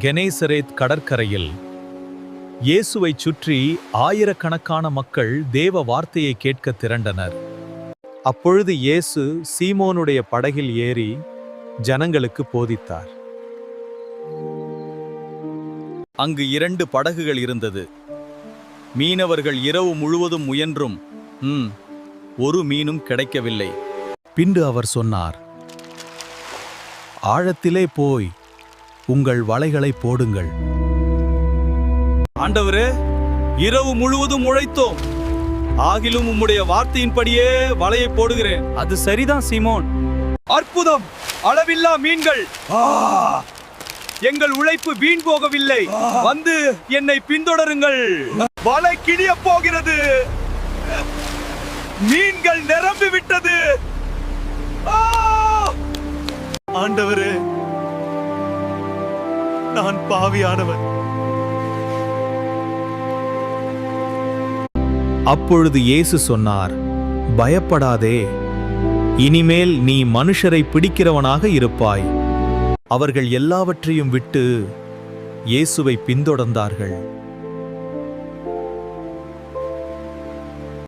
கெனேசரேத் கடற்கரையில் இயேசுவைச் சுற்றி ஆயிரக்கணக்கான மக்கள் தேவ வார்த்தையை கேட்க திரண்டனர். அப்பொழுது இயேசு சீமோனுடைய படகில் ஏறி ஜனங்களுக்கு போதித்தார். அங்கு 2 படகுகள் இருந்தது. மீனவர்கள் இரவு முழுவதும் முயன்றும் ஒரு மீனும் கிடைக்கவில்லை. பின்பு அவர் சொன்னார், ஆழத்திலே போய் உங்கள் வலைகளை போடுங்கள். ஆண்டவரே, இரவு முழுவதும் உழைத்தோம், ஆகிலும் உம்முடைய வார்த்தையின்படியே வலையை போடுகிறேன். அது சரிதான் சீமோன். அற்புதம்! அளவில்லா மீன்கள்! எங்கள் உழைப்பு வீண் போகவில்லை. வந்து என்னை பின்தொடருங்கள். வலை கிழிய போகிறது. மீன்கள் நிரம்பி விட்டது. ஆண்டவரே, நான் பாவியானவன். அப்பொழுது இயேசு சொன்னார், பயப்படாதே, இனிமேல் நீ மனுஷரை பிடிக்கிறவனாக இருப்பாய். அவர்கள் எல்லாவற்றையும் விட்டு இயேசுவை பின்தொடர்ந்தார்கள்.